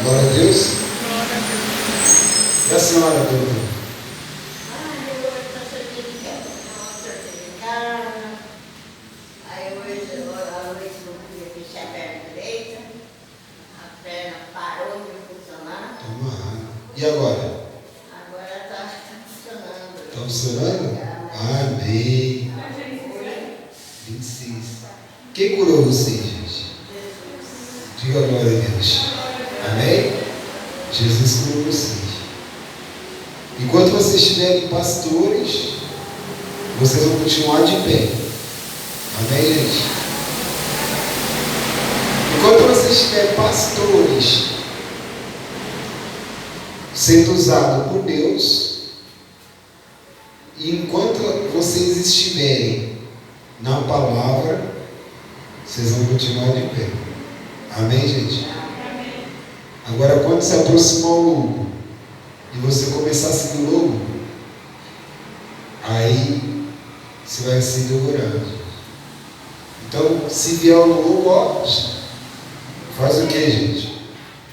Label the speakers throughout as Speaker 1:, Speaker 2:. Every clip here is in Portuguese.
Speaker 1: Glória a Deus. E a senhora, doutora?
Speaker 2: Eu estou certificada. Aí hoje, à noite, não podia fechar a perna direita. A perna parou de funcionar.
Speaker 1: Toma água. E agora?
Speaker 2: Agora está funcionando.
Speaker 1: Está funcionando? Amém. 26. Quem curou vocês, gente? Diga a glória a Deus. Amém? Jesus curou vocês. Enquanto vocês estiverem pastores, vocês vão continuar de pé. Amém, gente? Enquanto vocês estiverem pastores, sendo usados por Deus, e enquanto vocês estiverem na palavra, vocês vão continuar de pé. Amém, gente? Agora, quando se aproximar o lobo e você começar a seguir o lobo, aí você vai ser devorado. Então, se vier o lobo, ó, faz o que, gente?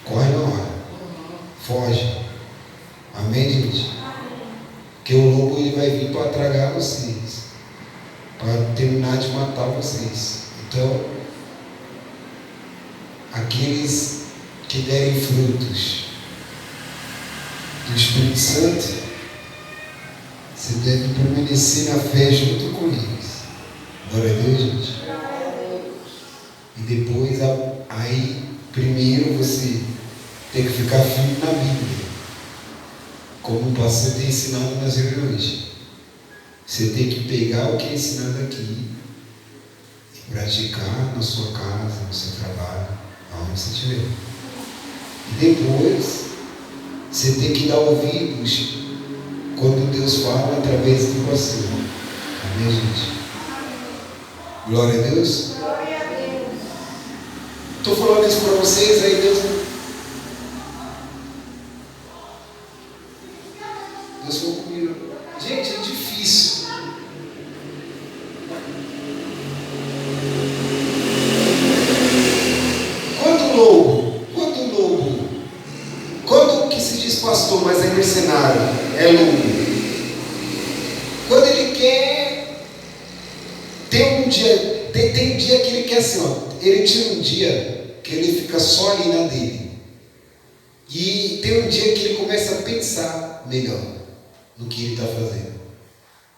Speaker 1: Corre na hora. Foge. Amém, gente? Porque o lobo ele vai vir para tragar vocês, para terminar de matar vocês. Então, aqueles que derem frutos do Espírito Santo, você deve permanecer na fé junto com eles. Glória a Deus, gente. E depois, aí, primeiro você tem que ficar firme na Bíblia, como o pastor tem ensinado nas reuniões. Você tem que pegar o que é ensinado aqui e praticar na sua casa, no seu trabalho, aonde você estiver. E depois, você tem que dar ouvidos quando Deus fala através de você. Amém, gente? Glória a Deus.
Speaker 2: Glória a Deus.
Speaker 1: Estou falando isso para vocês, aí Deus falou comigo. Gente, é difícil. Quando que se diz pastor, mas é mercenário, é lobo. Quando ele quer ter um dia, tem um dia que ele quer assim, ó, ele tira um dia que ele fica só ali na dele. E tem um dia que ele começa a pensar melhor no que ele está fazendo.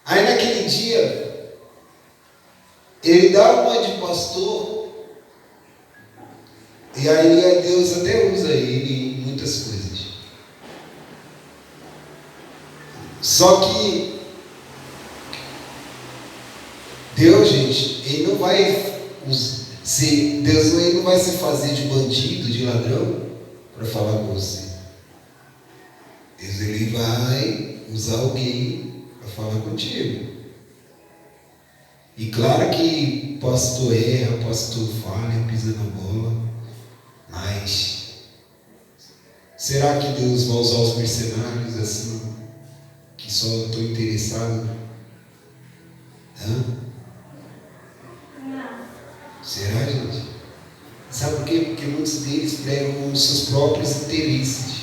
Speaker 1: Aí naquele dia, ele dá uma de pastor, e aí Deus até usa ele em muitas coisas. Só que Deus, gente, ele não vai se fazer de bandido, de ladrão, para falar com você. Deus, ele vai usar alguém para falar contigo. E claro que pastor erra, pastor falha, pisa na bola, mas será que Deus vai usar os mercenários assim, que só estou interessado? Hã?
Speaker 2: Não.
Speaker 1: Será, gente? Sabe por quê? Porque muitos deles pregam os seus próprios interesses.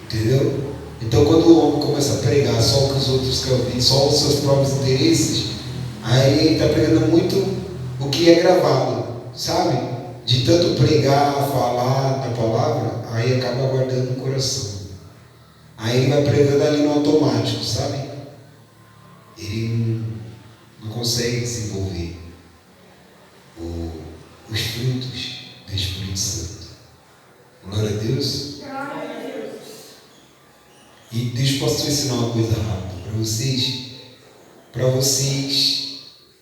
Speaker 1: Entendeu? Então, quando o homem começa a pregar só o que os outros querem ouvir, só os seus próprios interesses, aí ele está pregando muito o que é gravado, sabe? De tanto pregar, falar da palavra, aí acaba guardando no coração. Aí ele vai pregando ali no automático, sabe? Ele não consegue desenvolver os frutos do Espírito Santo. Glória a Deus. E deixa eu posso ensinar uma coisa rápida para vocês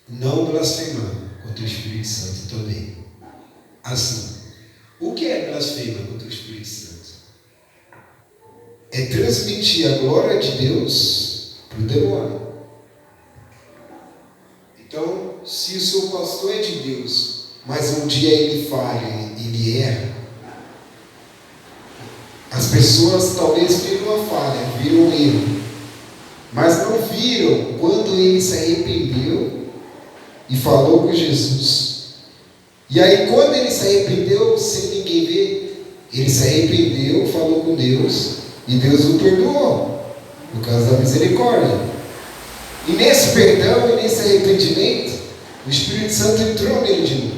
Speaker 1: não blasfemar contra o Espírito Santo também. Assim, o que é blasfema contra o Espírito Santo? É transmitir a glória de Deus para o demônio. Então, se o seu pastor é de Deus, mas um dia ele falha, ele erra, as pessoas talvez viram uma falha, viram um erro, mas não viram quando ele se arrependeu e falou com Jesus. E aí, quando ele se arrependeu, sem ninguém ver, Ele se arrependeu, falou com Deus, e Deus o perdoou, por causa da misericórdia. E nesse perdão e nesse arrependimento, o Espírito Santo entrou nele de novo.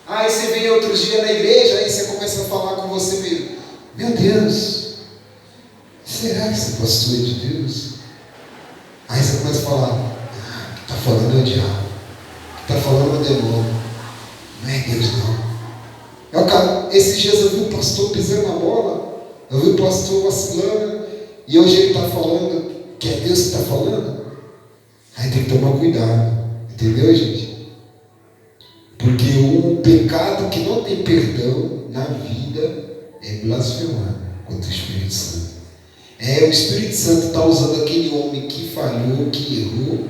Speaker 1: Aí você vem outros dias na igreja, aí você começa a falar com você mesmo: meu Deus, será que esse pastor é de Deus? Aí você começa a falar: o que está falando é o diabo, o que está falando é o demônio, não é Deus não. Esses dias eu vi o pastor pisando na bola, eu vi o pastor vacilando, e hoje ele está falando que é Deus que está falando. Aí tem que tomar cuidado, entendeu, gente? Porque o pecado que não tem perdão na vida é blasfemar contra o Espírito Santo. O Espírito Santo está usando aquele homem que falhou, que errou,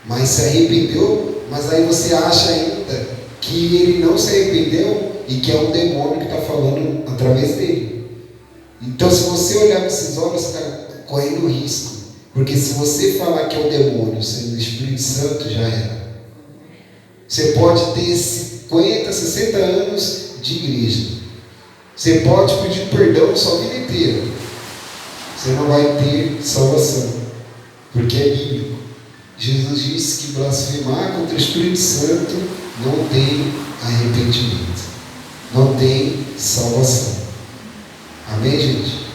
Speaker 1: mas se arrependeu, mas aí você acha ainda que ele não se arrependeu e que é um demônio que está falando através dele. Então, se você olhar com esses olhos, você está correndo risco, porque se você falar que é um demônio sendo o Espírito Santo, já era. Você pode ter 50, 60 anos de igreja, você pode pedir perdão sua vida inteira, você não vai ter salvação, porque é bíblico. Jesus disse que blasfemar contra o Espírito Santo não tem arrependimento, não tem salvação. Amém, gente?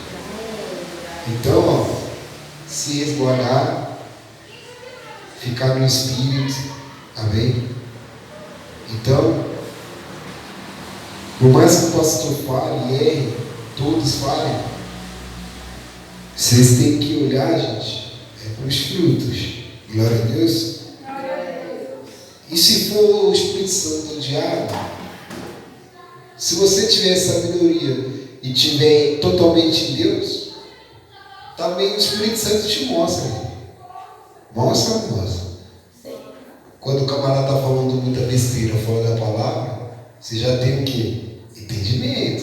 Speaker 1: Então, se resguardar, ficar no Espírito. Amém? Então, por mais que o pastor fale e erre, todos falem, vocês têm que olhar, gente, para os frutos. Glória a Deus. E se for o Espírito Santo, o diabo, se você tiver sabedoria e estiver totalmente em Deus, também o Espírito Santo te mostra. Mostra ou não mostra? Quando o camarada está falando muita besteira fora da palavra, você já tem o quê? Entendimento.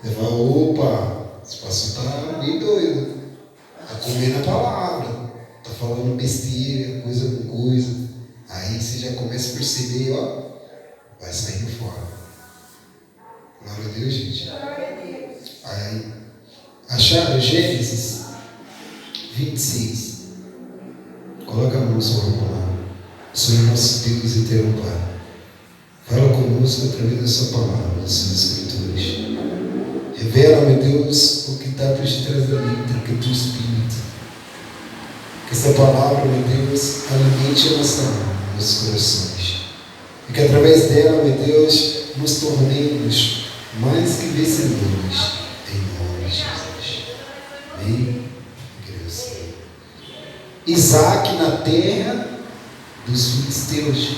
Speaker 1: Você fala: opa, esse pastor está meio doido, está comendo a palavra, está falando besteira, coisa com coisa. Aí você já começa a perceber, ó, vai saindo fora. Glória a Deus, gente. Aí, acharam Gênesis 26. Coloca a mão sobre a palavra. Senhor nosso Deus e eterno Pai, fala conosco através da sua palavra, das suas escrituras. Revela, meu Deus, o que está por detrás da letra, que é o teu Espírito. Que essa palavra, meu Deus, alimente a nossa alma, nossos corações. E que através dela, meu Deus, nos tornemos mais que vencedores, em nome de Jesus. Amém? Graças a Deus. Isaac na terra dos filisteus.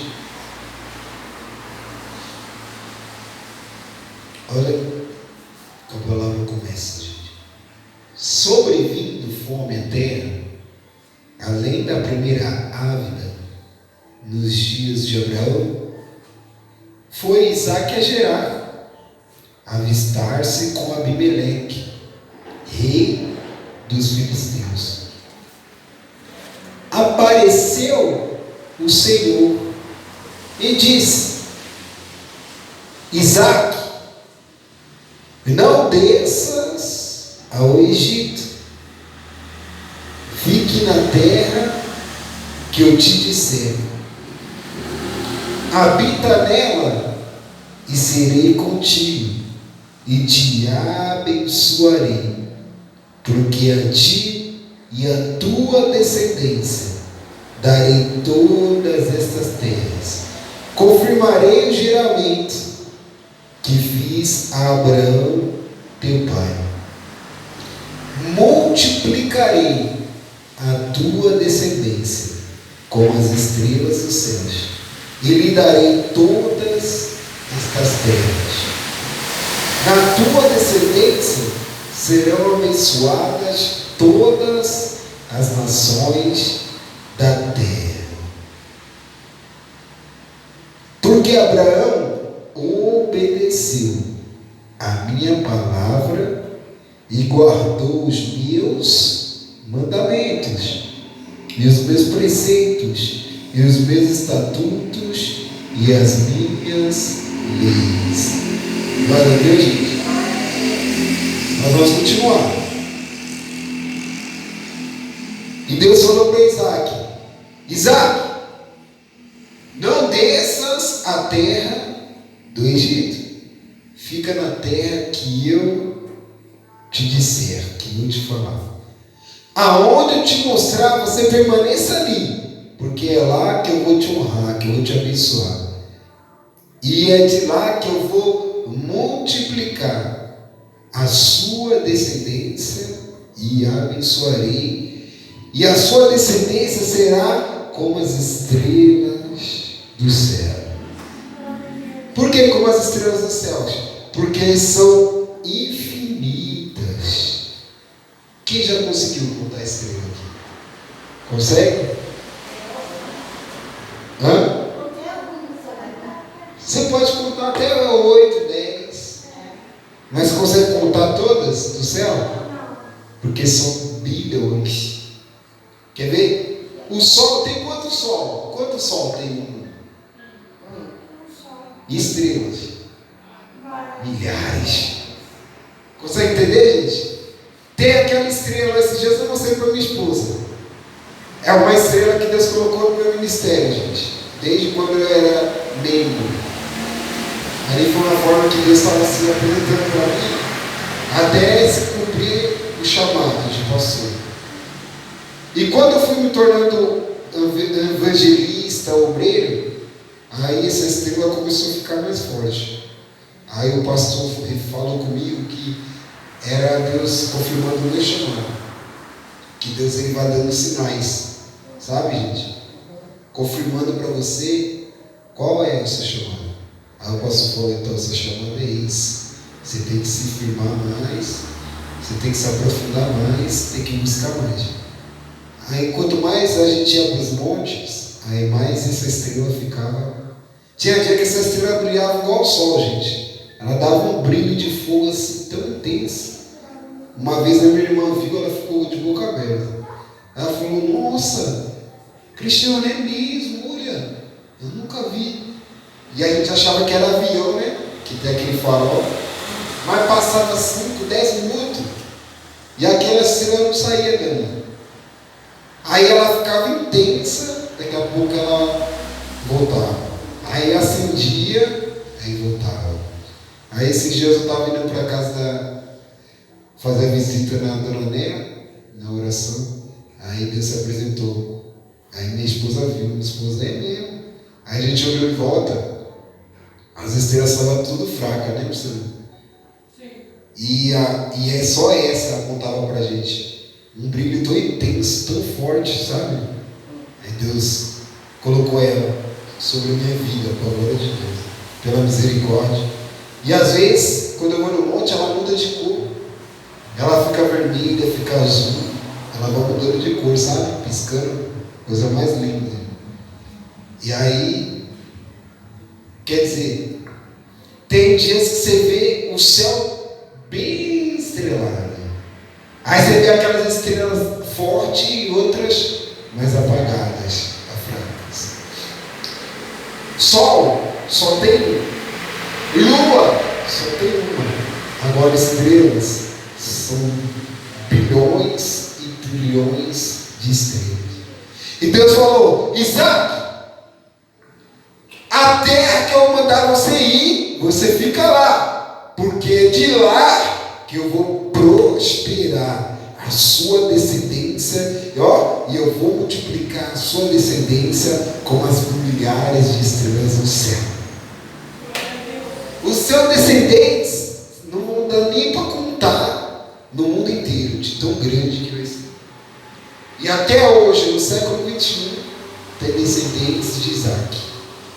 Speaker 1: Olha a palavra começa, gente. Sobrevindo fome à terra, além da primeira ávida, nos dias de Abraão, foi Isaac a Gerar, avistar-se com Abimeleque, rei dos filisteus. Apareceu o Senhor e disse: Isaac, não desças ao Egito, fique na terra que eu te disser, habita nela e serei contigo e te abençoarei, porque a ti e a tua descendência darei todas estas terras. Confirmarei o juramento que fiz a Abraão, teu pai. Multiplicarei a tua descendência como as estrelas dos céus, e lhe darei todas estas terras. Na tua descendência serão abençoadas todas as nações da terra. Porque Abraão obedeceu a minha palavra e guardou os meus mandamentos, e os meus preceitos, e os meus estatutos, e as minhas leis. Glória a Deus, gente. Nós vamos continuar. E Deus falou para Isaac: Isaac, não desças a terra do Egito. Fica na terra que eu te disser, que eu te falar. Aonde eu te mostrar, você permaneça ali, porque é lá que eu vou te honrar, que eu vou te abençoar. E é de lá que eu vou multiplicar a sua descendência e a abençoarei. E a sua descendência será como as estrelas do céu. Por que como as estrelas do céu? Porque são infinitas. Quem já conseguiu contar a estrela aqui? Consegue? Hã? Você pode contar até 8, 10. Mas consegue contar todas do céu? Porque são bilhões. Quer ver? O sol tem quanto sol? Quanto sol tem? Estrelas. Milhares. Consegue entender, gente? Tem aquela estrela, esses dias eu mostrei para minha esposa. É uma estrela que Deus colocou no meu ministério, gente. Desde quando eu era membro. Ali foi uma forma que Deus estava se apresentando para mim, até se cumprir o chamado de pastor. E quando eu fui me tornando evangelista, obreiro, aí essa estrela começou a ficar mais forte. Aí o pastor falou comigo que era Deus confirmando o meu chamado, que Deus ele vai dando sinais, sabe, gente? Confirmando para você qual é o seu chamado. Aí o pastor falou: então, seu chamado é esse. Você tem que se firmar mais, você tem que se aprofundar mais, tem que buscar mais. Aí quanto mais a gente ia para os montes, aí mais essa estrela ficava. Tinha dia que essa estrela brilhava igual o sol, gente. Ela dava um brilho de fogo assim tão intenso. Uma vez a minha irmã viu, ela ficou de boca aberta. Ela falou: nossa, Cristiano, é mesmo, olha, eu nunca vi. E a gente achava que era avião, né? Que tem aquele farol. Mas passava 5, 10 minutos e aquela estrela não saía dela. Aí ela ficava intensa, daqui a pouco ela voltava. Aí acendia, aí voltava. Aí esses dias eu estava indo para casa fazer a visita na Dona Néa, na oração. Aí Deus se apresentou. Aí minha esposa viu, minha esposa é mesmo. Aí a gente olhou em volta. As estrelas estavam tudo fracas, né, Priscila? Sim. E é só essa apontava pra gente. Um brilho tão intenso, tão forte, sabe? Aí Deus colocou ela sobre a minha vida, pela glória de Deus, pela misericórdia. E às vezes, quando eu vou no monte, ela muda de cor. Ela fica vermelha, fica azul. Ela vai mudando de cor, sabe? Piscando. Coisa mais linda. E aí, quer dizer, tem dias que você vê o céu bem estrelado. Aí você vê aquelas estrelas fortes e outras mais apagadas, fracas. Sol só tem lua, só tem uma. Agora estrelas são bilhões e trilhões de estrelas. E Deus falou: Isaac, a terra que eu mandar você ir, você fica lá, porque é de lá que eu vou prosperar a sua descendência, e eu vou multiplicar a sua descendência como as milhares de estrelas no céu. Os seus descendentes não dá nem para contar no mundo inteiro, de tão grande que vai ser. E até hoje, no século 21, tem descendentes de Isaac,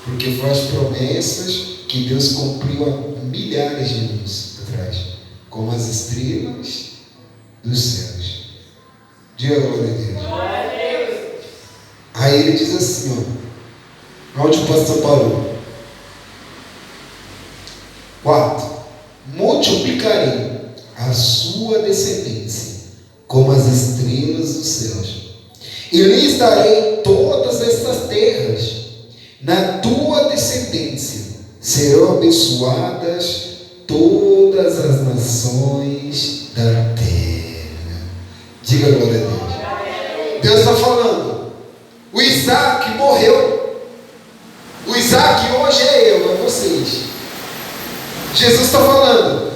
Speaker 1: porque foram as promessas que Deus cumpriu há milhares de anos atrás, como as estrelas dos céus. Diga glória a Deus. Aí ele diz assim, onde o pastor parou? 4. Multiplicarei a sua descendência como as estrelas dos céus, e lhes darei todas estas terras. Na tua descendência serão abençoadas todas as nações da terra. Diga glória a Deus. Deus está falando. O Isaac morreu. O Isaac hoje é eu, é vocês. Jesus está falando.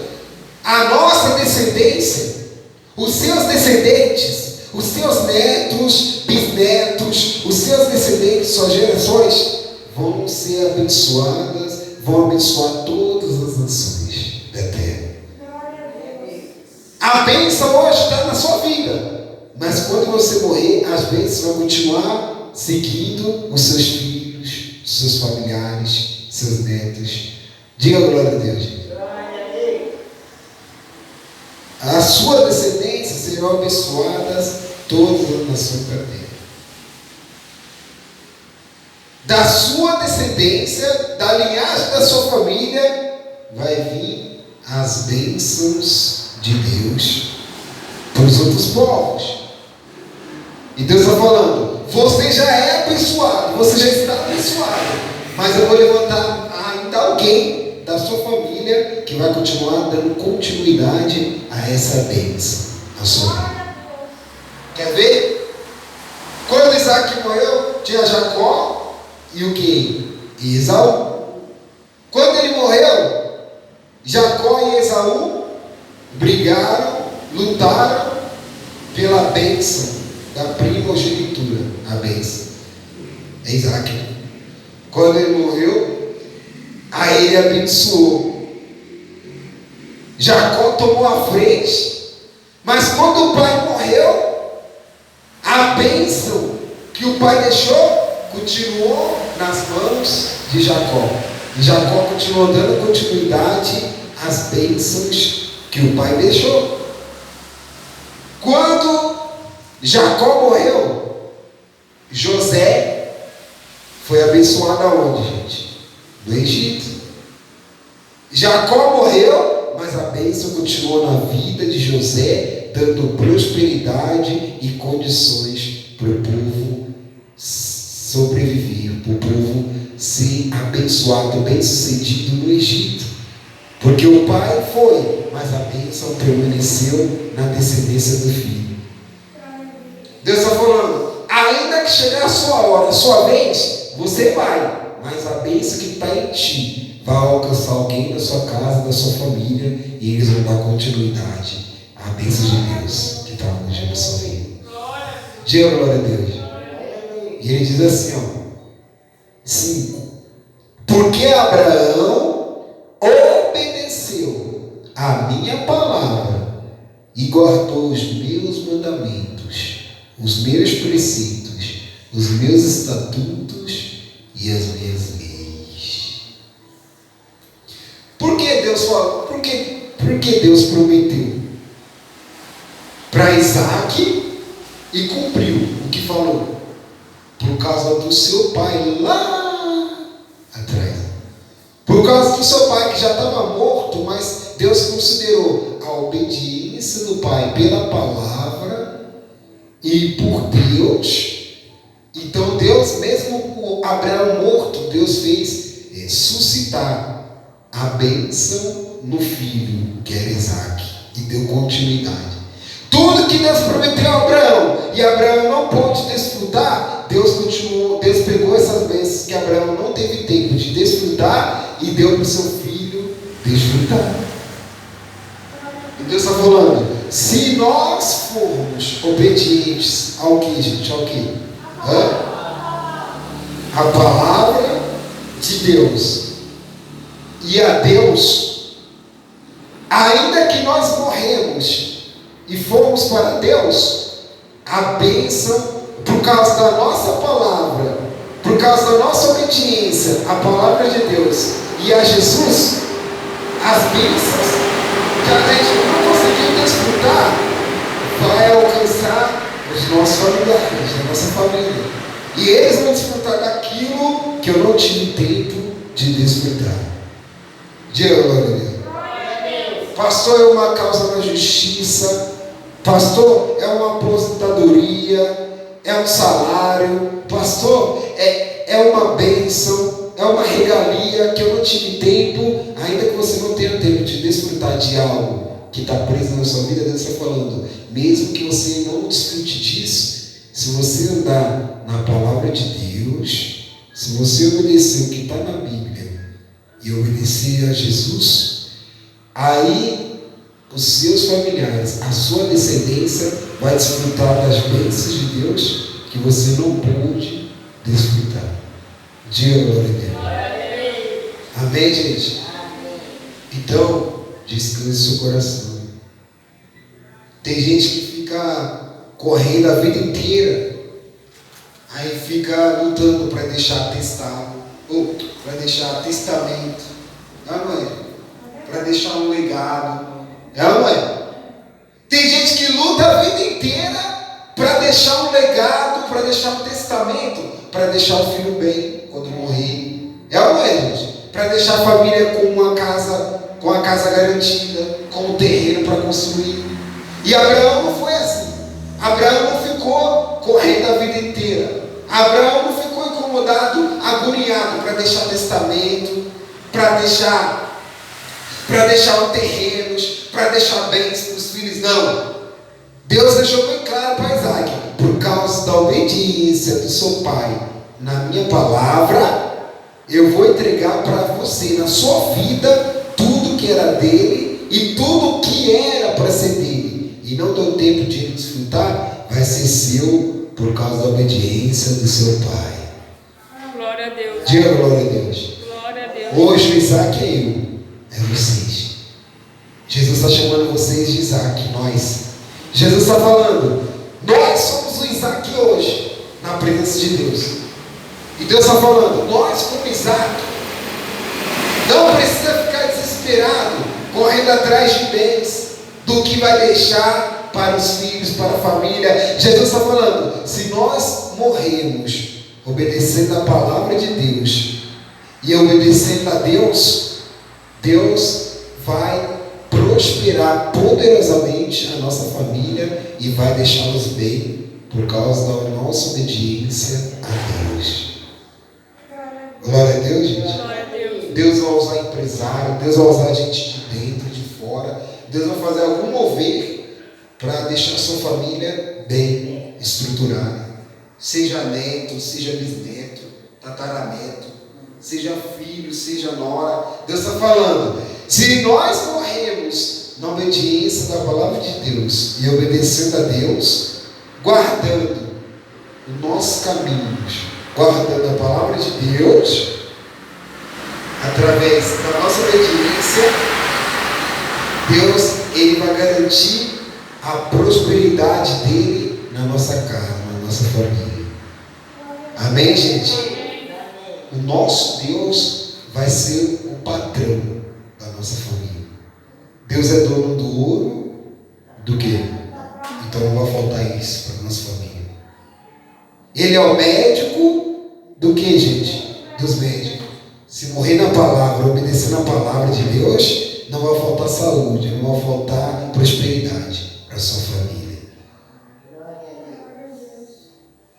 Speaker 1: A nossa descendência, os seus descendentes, os seus netos, bisnetos, os seus descendentes, suas gerações, vão ser abençoadas, vão abençoar todas as nações da terra. A bênção hoje está na sua vida, mas quando você morrer, as bênçãos vão continuar seguindo os seus filhos, seus familiares, seus netos. Diga glória a Deus. A sua descendência serão abençoadas todas as nações da terra. Da sua descendência, da linhagem da sua família, vai vir as bênçãos de Deus para os outros povos. E Deus está falando, você já é abençoado, você já está abençoado, mas eu vou levantar ainda alguém da sua família que vai continuar dando continuidade a essa bênção na sua vida. Quer ver? Quando Isaac morreu, tinha Jacó e o que? Esaú. Quando ele morreu, Jacó e Esaú brigaram, lutaram pela bênção da primogenitura, a bênção. É Isaac. Quando ele morreu, aí ele abençoou. Jacó tomou a frente, mas quando o pai morreu, a bênção que o pai deixou continuou nas mãos de Jacó. E Jacó continuou dando continuidade às bênçãos que o pai deixou. Quando Jacó morreu, José foi abençoado aonde, gente? No Egito. Jacó morreu, mas a bênção continuou na vida de José, dando prosperidade e condições para o povo sobreviver, para o povo ser abençoado, bem-sucedido no Egito. Porque o pai foi, mas a bênção permaneceu na descendência do filho. Deus está falando, ainda que chegar a sua hora, a sua vez, você vai, mas a bênção que está em ti vai alcançar alguém da sua casa, da sua família, e eles vão dar continuidade à bênção de Deus que está na sua vida. Diga glória a Deus. E ele diz assim, ó, 5. Porque Abraão obedeceu a minha palavra e guardou os meus mandamentos, os meus preceitos, os meus estatutos e as minhas leis. Por que Deus falou? Por que Deus prometeu para Isaac e cumpriu o que falou? Por causa do seu pai lá atrás. Por causa do seu pai que já estava morto, mas Deus considerou a obediência do pai pela palavra e por Deus. Então Deus, mesmo com Abraão morto, Deus fez suscitar a bênção no filho, que era Isaac, e deu continuidade. Tudo que Deus prometeu a Abraão, e Abraão não pôde desfrutar, Deus pegou essas bênçãos que Abraão não teve tempo de desfrutar e deu para o seu filho desfrutar. E Deus está falando, se nós formos obedientes ao que, gente? Ao que? A palavra de Deus e a Deus, ainda que nós morremos e formos para Deus, a bênção, por causa da nossa palavra, por causa da nossa obediência à palavra de Deus e a Jesus, as bênçãos que a gente não conseguiu desfrutar vai alcançar os nossos familiares, a nossa família, e eles vão desfrutar daquilo que eu não tive tempo de desfrutar. Diga glória a Deus. Pastor, é uma causa na justiça. Pastor, é uma aposentadoria, é um salário. Pastor, é uma bênção, é uma regalia que eu não tive tempo, ainda que você não tenha tempo de desfrutar de algo que está preso na sua vida. Deus está falando, mesmo que você não desfrute disso, se você andar na palavra de Deus, se você obedecer o que está na Bíblia e obedecer a Jesus, aí os seus familiares, a sua descendência vai desfrutar das bênçãos de Deus que você não pôde desfrutar. Diga glória a Deus. Amém, gente? Então, descanse seu coração. Tem gente que fica correndo a vida inteira, aí fica lutando para deixar atestado, ou para deixar testamento, não é? Para deixar um legado, não é? Tem gente que luta a vida inteira para deixar um legado, para deixar um testamento, para deixar o filho bem quando morrer, não é, gente? Para deixar a família com a casa garantida, com um terreno para construir. E Abraão não foi assim. Abraão não ficou correndo a vida inteira. Abraão não ficou incomodado, agoniado para deixar testamento, para deixar terrenos, para deixar bens para os filhos. Não. Deus deixou bem claro para Isaac: por causa da obediência do seu pai na minha palavra, eu vou entregar para você, na sua vida, tudo que era dele e tudo que era para ser dele. E não deu tempo de ele desfrutar, vai ser seu por causa da obediência do seu pai.
Speaker 3: Glória a Deus.
Speaker 1: Diga glória a Deus.
Speaker 3: Glória a Deus.
Speaker 1: Hoje o Isaac é eu, é vocês. Jesus está chamando vocês de Isaac, nós. Jesus está falando, nós somos o Isaac hoje, na presença de Deus. E Deus está falando, nós como Isaac, não precisa ficar desesperado, correndo atrás de bens, do que vai deixar para os filhos, para a família. Jesus está falando, se nós morrermos obedecendo a palavra de Deus e obedecendo a Deus, Deus vai prosperar poderosamente a nossa família e vai deixá-los bem por causa da nossa obediência a Deus. Glória a Deus, gente.
Speaker 3: Glória a Deus.
Speaker 1: Deus vai usar empresário, Deus vai usar gente de dentro, de fora. Deus vai fazer algum mover para deixar a sua família bem estruturada. Seja neto, seja bisneto, tataraneto, seja filho, seja nora. Deus está falando, se nós morremos na obediência da palavra de Deus e obedecendo a Deus, guardando os nossos caminhos, guardando a palavra de Deus, através da nossa obediência, Deus, Ele vai garantir a prosperidade dele na nossa casa, na nossa família. Amém, gente? O nosso Deus vai ser o patrão da nossa família. Deus é dono do ouro, do quê? Então não vai faltar isso para a nossa família. Ele é o médico do que, gente? Dos médicos. Se morrer na palavra, obedecer na palavra de Deus, não vai faltar saúde, não vai faltar prosperidade para a sua família.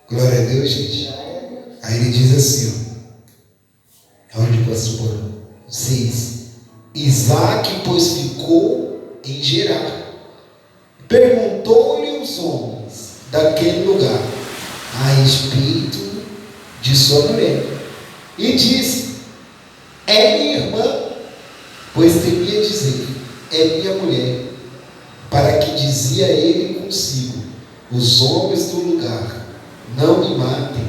Speaker 1: Glória a Deus, gente. Aí ele diz assim, ó, onde passou 6. Isaac, pois, ficou em Gerar. Perguntou-lhe os homens daquele lugar a respeito de sua mulher. E disse, é minha irmã, pois temia dizer, é minha mulher. Para que dizia ele consigo, os homens do lugar não me matem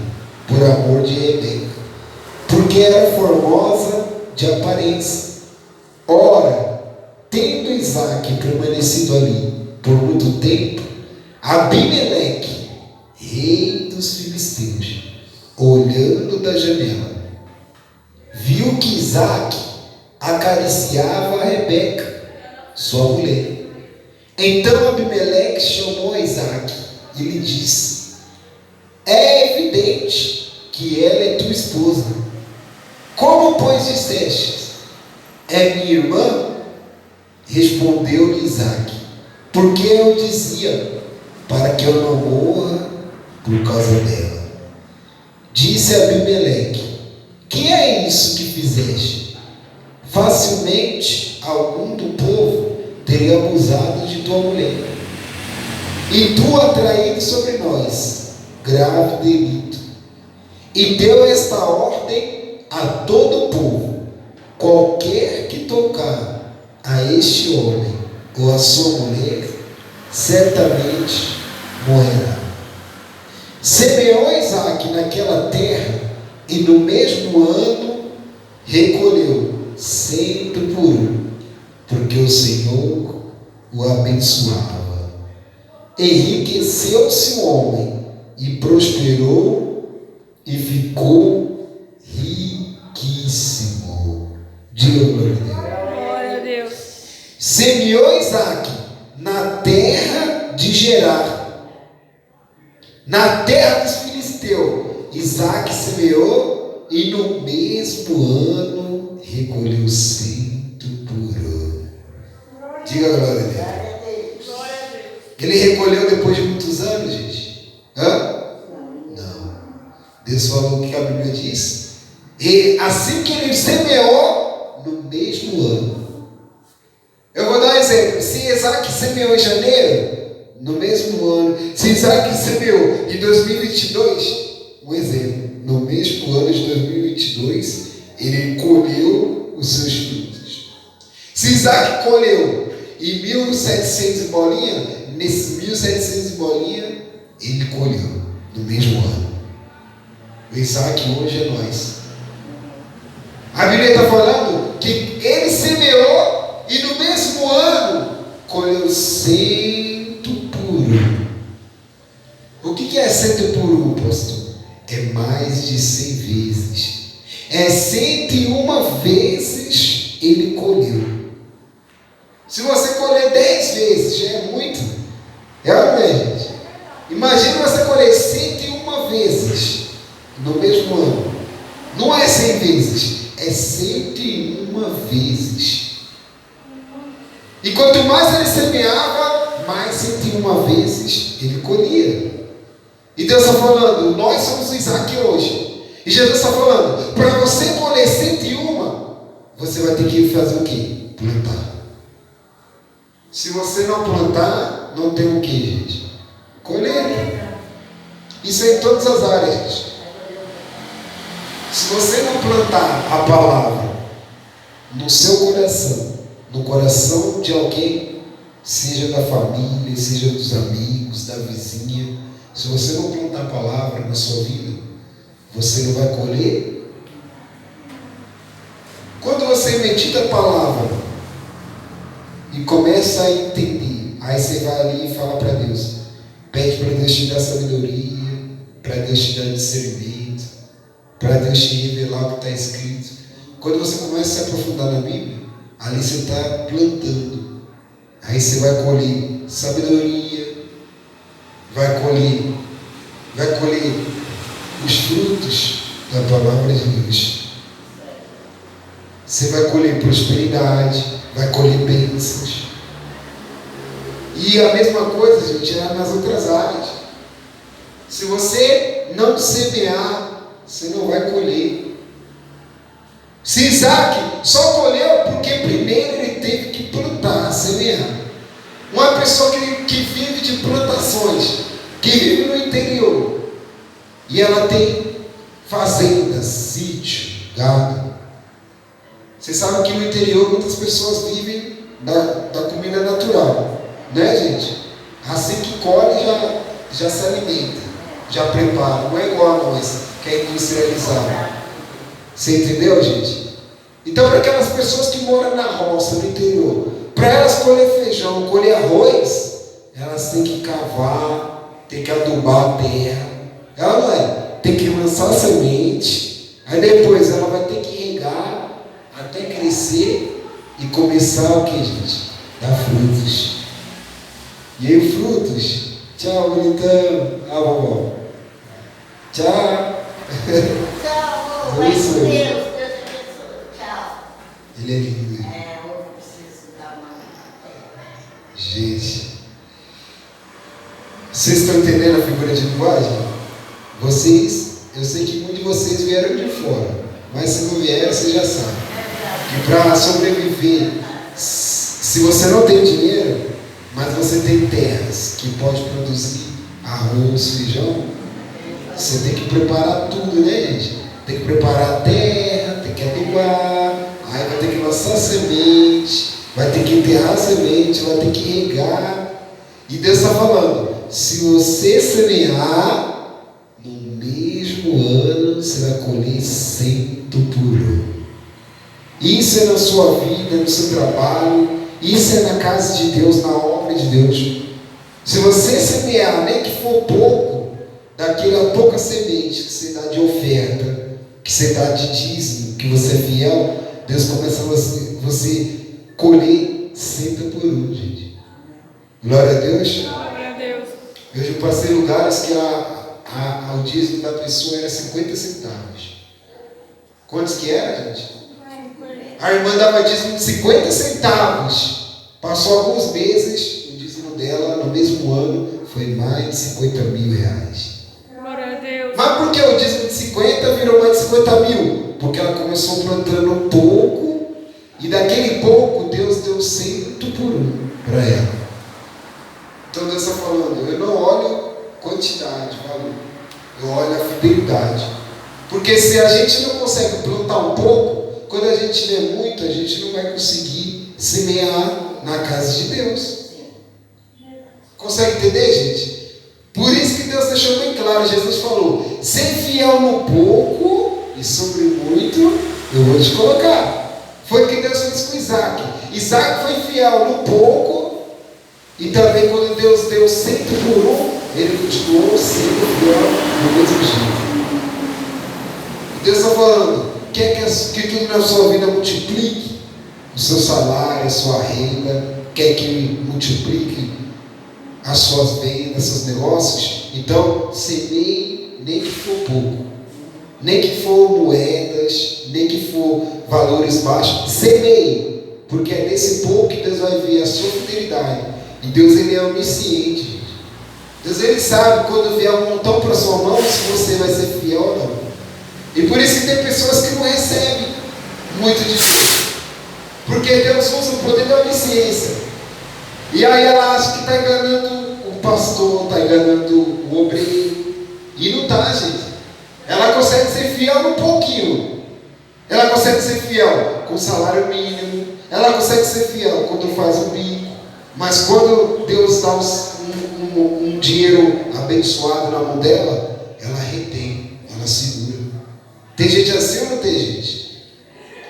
Speaker 1: por amor de Rebeca, porque era formosa de aparência. Ora, tendo Isaac permanecido ali por muito tempo, Abimeleque, rei dos filisteus, olhando da janela, viu que Isaac acariciava a Rebeca, sua mulher. Então Abimeleque chamou a Isaac e lhe disse, é evidente que ela é tua esposa. Como, pois, disseste, é minha irmã? Respondeu-lhe Isaac, porque eu dizia, para que eu não morra por causa dela. Disse Abimeleque, que é isso que fizeste? Facilmente algum do povo teria abusado de tua mulher, e tu atraído sobre nós grave delito, e deu esta ordem a todo o povo: qualquer que tocar a este homem ou a sua mulher, certamente morrerá. Semeou Isaque naquela terra, e no mesmo ano recolheu 100 por um, porque o Senhor o abençoava. Enriqueceu-se o homem e prosperou e ficou riquíssimo. Diga glória a Deus.
Speaker 3: Glória a Deus.
Speaker 1: Semeou Isaque na terra de Gerar, na terra dos filisteus. Isaque semeou e no mesmo ano recolheu 100 por ano. Diga glória a Deus.
Speaker 3: Glória a Deus.
Speaker 1: Ele recolheu depois de muitos anos, gente? Não. Deus falou o que a Bíblia diz. E assim que ele semeou, no mesmo ano. Eu vou dar um exemplo. Se Isaque semeou em janeiro, no mesmo ano. Se Isaque semeou em 2022, um exemplo. No mesmo ano de 2022, ele colheu os seus frutos. Se Isaque colheu em 1700 e bolinha, nesse 1700 e bolinha, ele colheu no mesmo ano. O Isaque hoje é nós. A Bíblia está falando que ele semeou e no mesmo ano colheu 100 por um. O que é 100 por um, pastor? É mais de 100 vezes. É 101 vezes ele colheu. Se você colher 10 vezes, já é muito. É ou não é, gente? Imagina você colher 101 vezes no mesmo ano. Não é 100 vezes, é 101 vezes. E quanto mais ele semeava, mais 101 vezes ele colhia. E Deus está falando, nós somos o Isaque hoje. E Jesus está falando, para você colher 101, você vai ter que fazer o quê? Plantar. Se você não plantar, não tem o quê, gente? Colher. Isso é em todas as áreas, gente. Se você não plantar a palavra no seu coração, no coração de alguém, seja da família, seja dos amigos, da vizinha, se você não plantar a palavra na sua vida, você não vai colher. Quando você medita a palavra e começa a entender, aí você vai ali e fala para Deus, pede para Deus te dar sabedoria, para Deus te dar discernimento, para Deus te revelar o que está escrito. Quando você começa a se aprofundar na Bíblia, ali você está plantando, aí você vai colher sabedoria, vai colher os frutos da palavra de Deus. Você vai colher prosperidade, vai colher bênçãos. E a mesma coisa, gente, é nas outras áreas. Se você não semear, você não vai colher. Se Isaque só colheu porque primeiro ele teve que plantar, semear. Uma pessoa que vive de plantações, que vive no interior, e ela tem fazendas, sítio, gado. Você sabe que no interior muitas pessoas vivem da comida natural, né, gente? Assim que colhe já se alimenta, já prepara. Não é igual a nós, que é industrializado. Você entendeu, gente? Então, para aquelas pessoas que moram na roça, no interior, para elas colher feijão, colher arroz, elas têm que cavar, têm que adubar a terra. Ela não é? Tem que lançar a semente, aí depois ela vai ter que regar até crescer e começar o que, gente? Dar frutos. E aí, frutos? Tchau, bonitão. Ah, vovó. Tchau.
Speaker 2: Tchau, vai com Deus, Deus abençoe. Tchau.
Speaker 1: Ele é lindo.
Speaker 2: Eu preciso dar uma.
Speaker 1: Gente, vocês estão entendendo a figura de linguagem? Vocês, eu sei que muitos de vocês vieram de fora, Mas se não vier, você já sabe. Que para sobreviver, se você não tem dinheiro, mas você tem terras que pode produzir arroz, feijão, você tem que preparar tudo, né, gente? Tem que preparar a terra, tem que adubar, aí vai ter que lançar semente, vai ter que enterrar a semente, vai ter que regar. E Deus está falando, se você semear, no mesmo ano você vai colher 100 por 1. Isso é na sua vida, no seu trabalho, isso é na casa de Deus, na obra de Deus. Se você semear, nem que for pouco, daquela pouca semente que você dá de oferta, que você dá de dízimo, que você é fiel, Deus começa a você colher 100 por 1, gente. Glória a Deus.
Speaker 3: Glória a Deus.
Speaker 1: Eu já passei lugares que o dízimo da pessoa era 50 centavos. Quantos que era, gente? A irmã dava dízimo de 50 centavos. Passou alguns meses, o dízimo dela no mesmo ano foi mais de 50 mil reais.
Speaker 3: Glória a Deus.
Speaker 1: Mas por que o dízimo de 50 virou mais de 50 mil? Porque ela começou plantando pouco, e daquele pouco Deus deu 100 por 1 para ela. Então Deus está falando, eu não olho quantidade, valor, eu olho a fidelidade. Porque se a gente não consegue plantar um pouco, quando a gente tiver muito, a gente não vai conseguir semear na casa de Deus. Consegue entender, gente? Por isso que Deus deixou bem claro, Jesus falou, ser fiel no pouco e sobre muito eu vou te colocar. Foi o que Deus fez com Isaac. Isaac foi fiel no pouco, e também quando Deus deu 100 por 1, ele continuou sendo fiel do mesmo jeito. Deus está falando, quer que tudo na sua vida multiplique? O seu salário, a sua renda, quer que multiplique as suas vendas, seus negócios? Então, semeie, nem que for pouco, nem que for moedas, nem que for valores baixos, semeie, porque é nesse pouco que Deus vai ver a sua fidelidade. E Deus, ele é onisciente, gente. Deus, ele sabe quando vier um montão para sua mão, se você vai ser fiel ou não. E por isso que tem pessoas que não recebem muito de Deus, porque Deus usa o poder da onisciência. E aí ela acha que está enganando o pastor, está enganando o obreiro. E não está, gente. Ela consegue ser fiel um pouquinho. Ela consegue ser fiel com salário mínimo. Ela consegue ser fiel quando faz um bico. Mas quando Deus dá um dinheiro abençoado na mão dela, ela retém, ela segura. Tem gente assim ou não tem gente?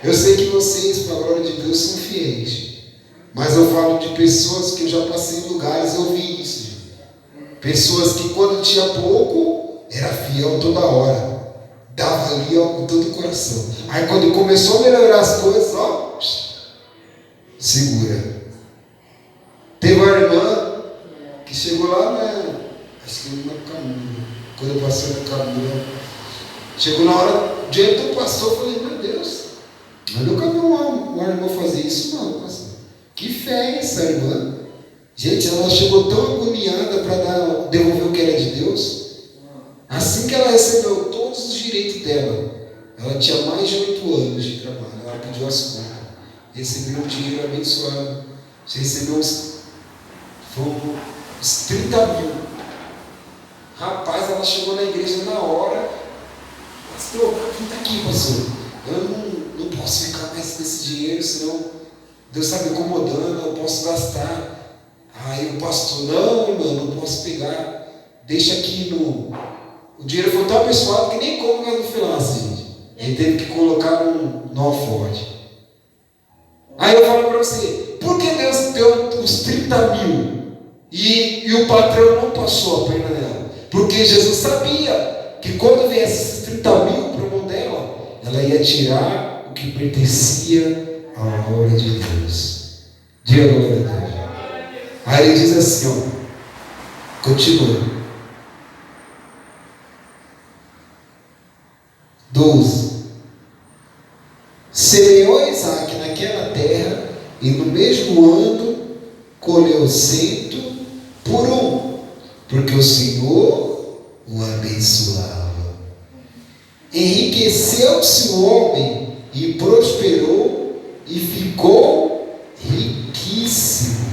Speaker 1: Eu sei que vocês, para a glória de Deus, são fiéis. Mas eu falo de pessoas que eu já passei em lugares e eu vi isso. Pessoas que quando tinha pouco, era fiel toda hora. Dava ali, ó, com todo o coração. Aí quando começou a melhorar as coisas, ó, segura. Teve uma irmã que chegou lá, né? Acho que no Camuro. Quando eu passei no Camuro, chegou na hora, diante do pastor, eu falei, meu Deus, eu nunca vi uma irmã fazer isso, não, pastor. Que fé é essa irmã? Gente, ela chegou tão agoniada para devolver o que era de Deus. Assim que ela recebeu todos os direitos dela, ela tinha mais de 8 anos de trabalho, ela pediu as contas, recebeu um dinheiro abençoado, você recebeu uns 30 mil. Rapaz, ela chegou na igreja na hora, pastor, está aqui, pastor, eu não posso ficar mais nesse dinheiro, senão Deus está me incomodando, eu posso gastar. Aí o pastor, não, irmão, não posso pegar, deixa aqui o dinheiro foi tão abençoado que nem como mais no final, gente. Ele teve que colocar no alforje. Aí eu falo para você, por que Deus deu os 30 mil e o patrão não passou a perna nela? Porque Jesus sabia que quando viesse esses 30 mil para a mão dela, ela ia tirar o que pertencia à obra de Deus. Diga glória a Deus. Aí ele diz assim, ó, continua. 12. Semeou Isaac naquela terra e no mesmo ano colheu 100 por 1, porque o Senhor o abençoava. Enriqueceu-se o homem e prosperou e ficou riquíssimo.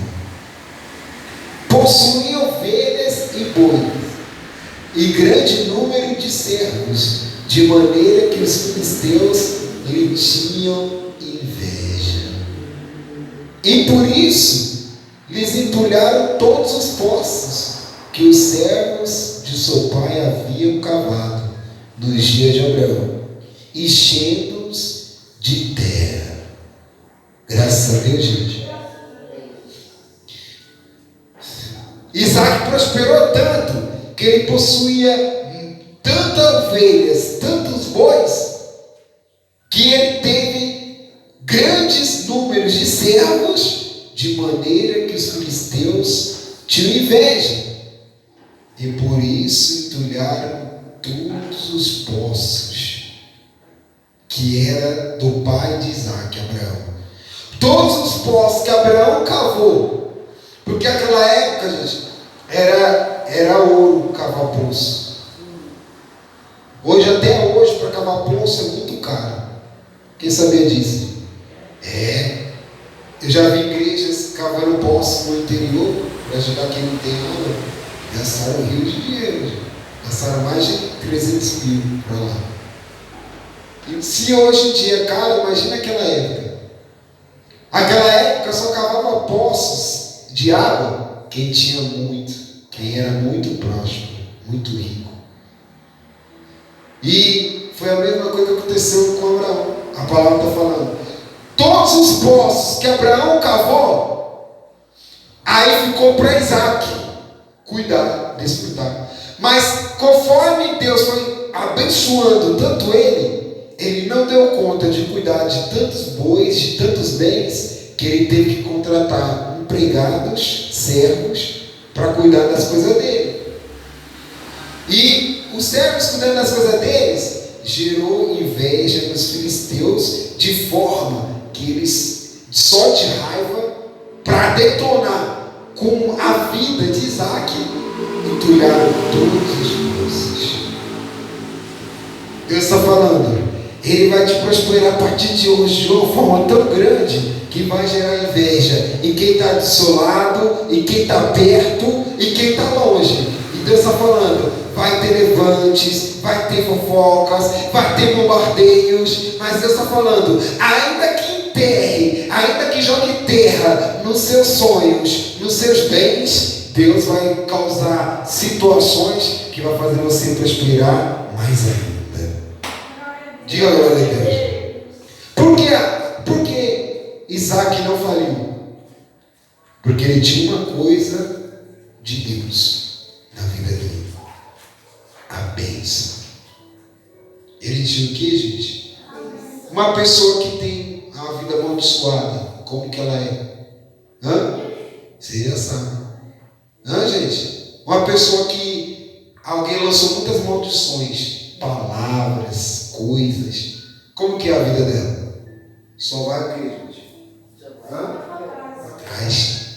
Speaker 1: Possuía ovelhas e bois e grande número de servos, de maneira que os filisteus lhe tinham inveja. E por isso lhes entulharam todos os poços que os servos de seu pai haviam cavado nos dias de Abraão, enchendo-os de terra. Graças a Deus, gente. Isaac prosperou tanto que ele possuía tantas ovelhas, tantos bois, que ele teve grandes números de servos, de maneira que os filisteus tinham inveja. E por isso entulharam todos os poços que era do pai de Isaac, Abraão. Todos os poços que Abraão cavou, porque naquela época, gente, era ouro cavar poço. Hoje, até hoje, para cavar poço é muito caro. Quem sabia disso? Eu já vi igrejas cavando poços no interior para ajudar quem não tem água. Gastaram rios de dinheiro. Gastaram mais de 300 mil para lá. E se hoje em dia é caro, imagina aquela época. Aquela época só cavava poços de água quem tinha muito, quem era muito próximo, muito rico. E foi a mesma coisa que aconteceu com Abraão. A palavra está falando. Todos os poços que Abraão cavou, aí ficou para Isaac cuidar, desfrutar. Mas conforme Deus foi abençoando tanto ele não deu conta de cuidar de tantos bois, de tantos bens, que ele teve que contratar empregados, servos, para cuidar das coisas dele. E os servos cuidando das coisas deles gerou inveja nos filisteus, de forma que eles, só de raiva, para detonar com a vida de Isaac, entulharam todos os poços. Deus está falando, Ele vai te prosperar a partir de hoje de uma forma tão grande que vai gerar inveja em quem está do seu lado, em quem está perto e quem está longe. E Deus está falando, vai ter levantes, vai ter fofocas, vai ter bombardeios, mas Deus está falando, ainda que enterre, ainda que jogue terra nos seus sonhos, nos seus bens, Deus vai causar situações que vai fazer você prosperar mais ainda. Diga glória a Deus. Por que Isaac não faliu? Porque ele tinha uma coisa de Deus na vida dele. A bênção. Ele tinha o que, gente? Uma pessoa que tem a vida amaldiçoada, como que ela é? Você já sabe. Gente? Uma pessoa que alguém lançou muitas maldições, palavras, coisas. Como que é a vida dela? Só vai o quê, gente? Atrás.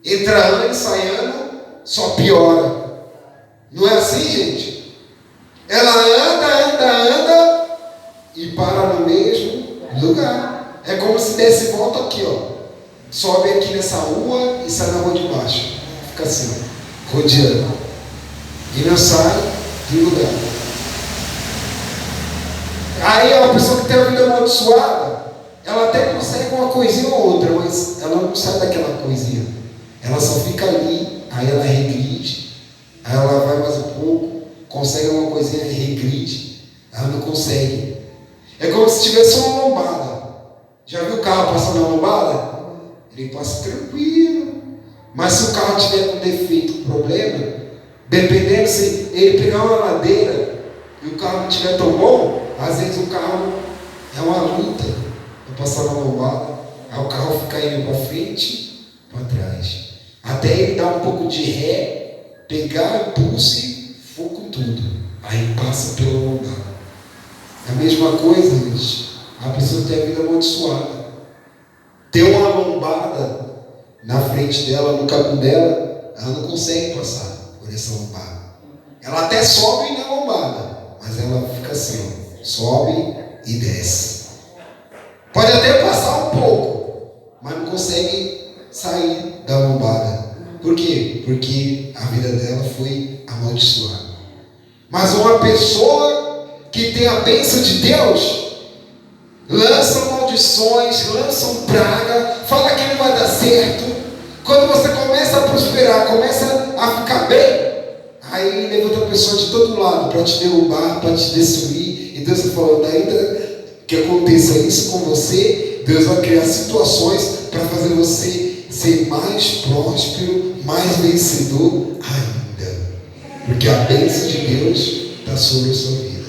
Speaker 1: Entra ano e sai ano, só piora. Não é assim, gente? Ela anda e para no mesmo lugar. É como se desse volta aqui, ó. Sobe aqui nessa rua e sai na rua de baixo. Fica assim, ó, rodeando. E não sai de lugar. Aí é uma pessoa que tem a vida amaldiçoada, ela até consegue uma coisinha ou outra, mas ela não sai daquela coisinha. Ela só fica ali, aí ela regride, aí ela vai mais um pouco, consegue uma coisinha e regride, ela não consegue. É como se tivesse uma lombada. Já viu o carro passando na lombada? Ele passa tranquilo. Mas se o carro tiver com defeito, com problema, dependendo se ele pegar uma ladeira e o carro não estiver tão bom, às vezes o carro é uma luta para passar na lombada. Aí o carro fica indo para frente, para trás. Até ele dar um pouco de ré, pegar impulso e for com tudo. Aí passa pela lombada. É a mesma coisa, gente. A pessoa tem a vida amaldiçoada. Tem uma lombada na frente dela, no caminho dela, ela não consegue passar por essa lombada. Ela até sobe na lombada, mas ela fica assim, ó, sobe e desce. Pode até passar um pouco, mas não consegue sair da lombada. Por quê? Porque a vida dela foi amaldiçoada. Mas uma pessoa que tem a bênção de Deus, lançam maldições, lançam praga, fala que não vai dar certo. Quando você começa a prosperar, começa a ficar bem, aí levanta a pessoa de todo lado para te derrubar, para te destruir. E Deus está falando, ainda que aconteça isso com você, Deus vai criar situações para fazer você ser mais próspero, mais vencedor ainda. Porque a bênção de Deus está sobre a sua vida.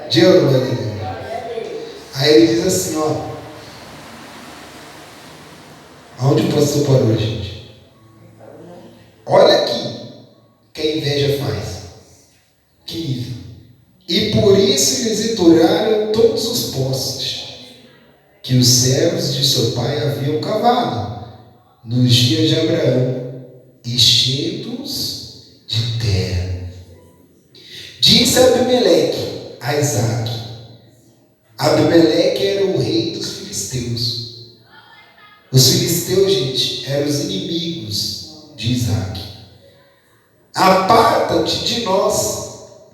Speaker 1: Diga glória a Deus. Aí ele diz assim, ó. Aonde o pastor parou, gente? Olha aqui que a inveja faz. Que nível. E por isso lhes entulharam todos os poços que os servos de seu pai haviam cavado nos dias de Abraão, enchendo-os de terra. Disse Abimeleque a Isaque. Abimeleque era o rei dos filisteus. Os filisteus, gente, eram os inimigos de Isaque. Aparta-te de nós,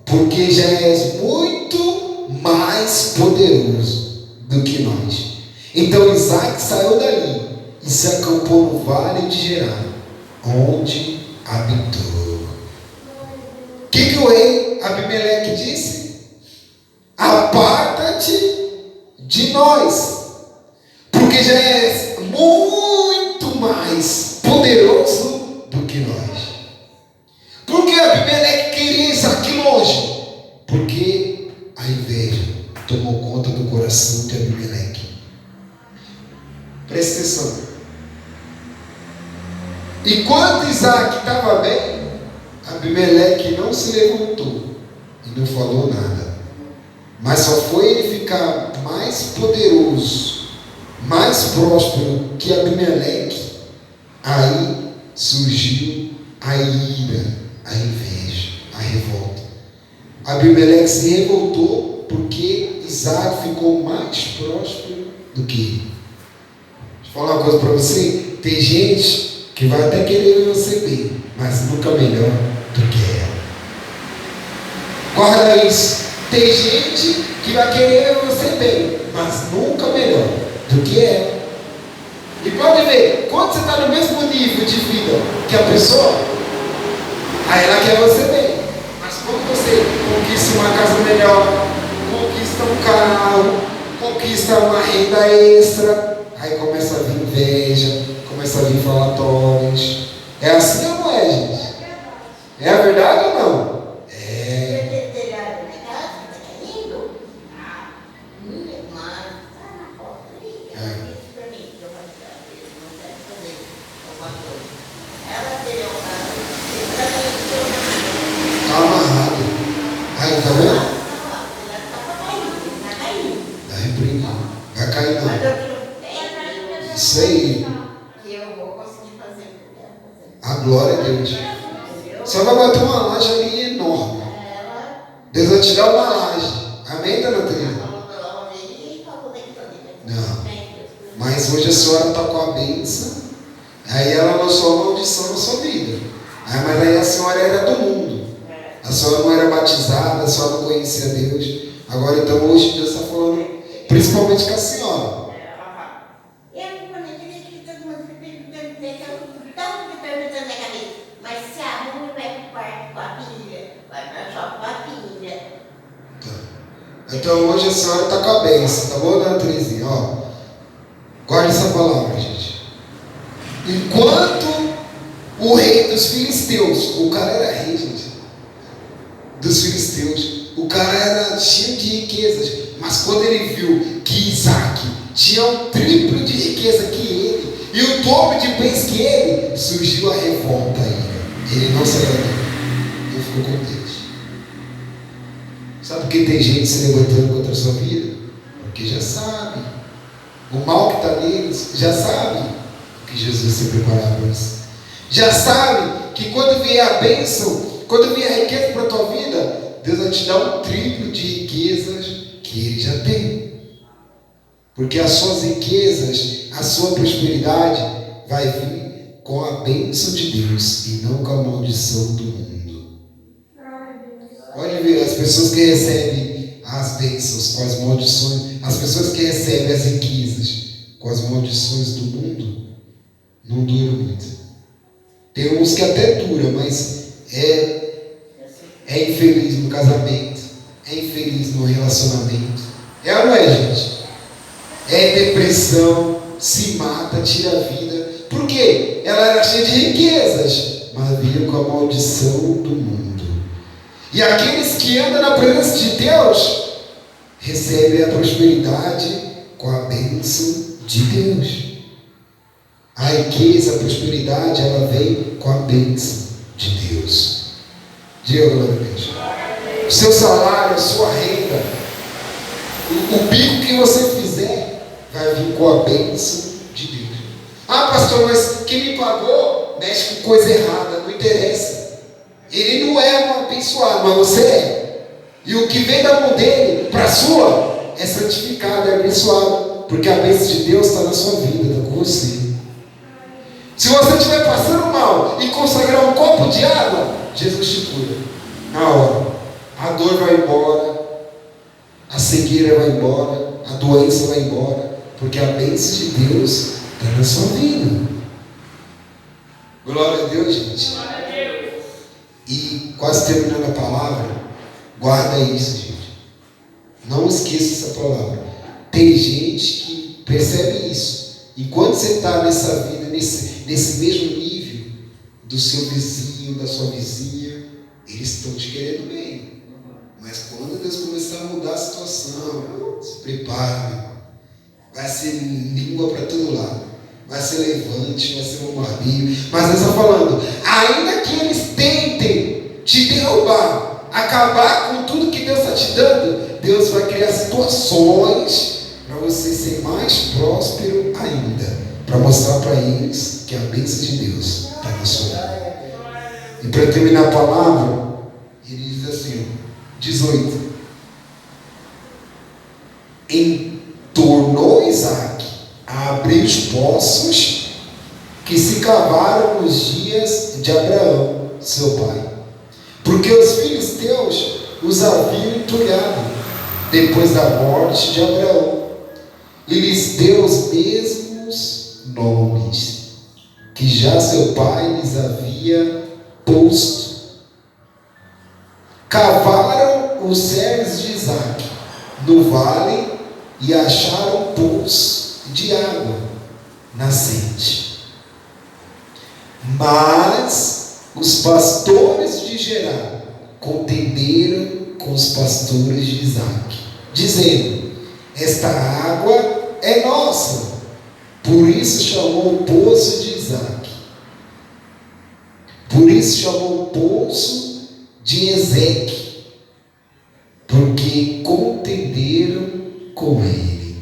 Speaker 1: porque já és muito mais poderoso do que nós. Então Isaque saiu dali e se acampou no vale de Gerar, onde habitou. O que o rei Abimeleque disse? Aparta-te de nós, porque já és muito mais poderoso do que nós. Por que Abimeleque queria Isaque longe? Porque a inveja tomou conta do coração de Abimeleque. Presta atenção. Enquanto Isaque estava bem, Abimeleque não se levantou e não falou nada. Mas só foi ele ficar mais poderoso, mais próspero que Abimeleque. Aí surgiu a ira, a inveja, a revolta. Abimeleque se revoltou porque Isaque ficou mais próspero do que ele. Deixa eu falar uma coisa para você. Tem gente que vai até querer você bem, mas nunca melhor do que ela. Guarda isso. Tem gente que vai querer você bem, mas nunca melhor do que ela. E pode ver, quando você está no mesmo nível de vida que a pessoa, aí ela quer você bem. Mas quando você conquista uma casa melhor, conquista um carro, conquista uma renda extra, aí começa a vir inveja, começa a vir falatórios. É assim ou não é, gente? É a verdade ou não? Isso aí. A glória a Deus. Você vai bater uma laje ali enorme. Deus vai te dar uma laje. Amém, dona Teresa? Não. Mas hoje a senhora está com a bênção. Aí ela lançou a maldição na sua vida. Mas aí a senhora era do mundo. A senhora não era batizada, a senhora não conhecia Deus. Agora então hoje Deus está falando, principalmente com a senhora. Então hoje a senhora está com a bênção, tá bom, dona Terezinha? Ó, guarde essa palavra, gente. Enquanto o rei dos filisteus, o cara era rei, gente, dos filisteus, o cara era cheio de riquezas, mas quando ele viu que Isaque tinha um triplo de riqueza que ele, e o dobro de bens que ele, surgiu a revolta aí. Ele não saiu dali, ele ficou contente. Sabe por que tem gente se levantando contra a sua vida? Porque já sabe. O mal que está neles, já sabe o que Jesus se preparava para isso. Já sabe que quando vier a bênção, quando vier a riqueza para a tua vida, Deus vai te dar um triplo de riquezas que Ele já tem. Porque as suas riquezas, a sua prosperidade vai vir com a bênção de Deus e não com a maldição do mundo. Pode ver, as pessoas que recebem as bênçãos com as maldições, as pessoas que recebem as riquezas com as maldições do mundo, não duram muito. Tem uns que até duram, mas é infeliz no casamento, é infeliz no relacionamento. É ou não é, gente? É depressão, se mata, tira a vida. Por quê? Ela era cheia de riquezas, mas veio com a maldição do mundo. E aqueles que andam na presença de Deus recebem a prosperidade com a bênção de Deus. A riqueza, a prosperidade, ela vem com a bênção de Deus. Diga glória a Deus. O seu salário, a sua renda, o bico que você fizer, vai vir com a bênção de Deus. Ah, pastor, mas quem me pagou mexe com coisa errada, não interessa. Ele não é um abençoado, mas você é. E o que vem da mão dele para a sua é santificado, é abençoado. Porque a bênção de Deus está na sua vida, está com você. Se você estiver passando mal e consagrar um copo de água, Jesus te cura. Na hora. A dor vai embora, a cegueira vai embora, a doença vai embora, porque a bênção de Deus está na sua vida. Glória a Deus, gente.
Speaker 3: Glória a Deus.
Speaker 1: E quase terminando a palavra, guarda isso, gente. Não esqueça essa palavra. Tem gente que percebe isso. Enquanto você está nessa vida, nesse mesmo nível do seu vizinho, da sua vizinha, eles estão te querendo bem. Mas quando Deus começar a mudar a situação, se prepara, meu irmão. Vai ser língua para todo lado. Vai ser levante, vai ser bombardio. Mas Deus está falando, ainda que eles tentem te derrubar, acabar com tudo que Deus está te dando, Deus vai criar situações para você ser mais próspero ainda, para mostrar para eles que a bênção de Deus está na sua vida. E para terminar a palavra, ele diz assim, 18: entornou Isaac a abrir os poços que se cavaram nos dias de Abraão, seu pai, porque os filisteus os haviam entulhado depois da morte de Abraão, e lhes deu os mesmos nomes que já seu pai lhes havia posto. Cavaram os servos de Isaac no vale e acharam poço de água nascente. Mas os pastores de Gerar contenderam com os pastores de Isaac, dizendo: esta água é nossa. Por isso chamou o poço de Isaac. Por isso chamou o poço de Ezeque, porque contenderam com ele.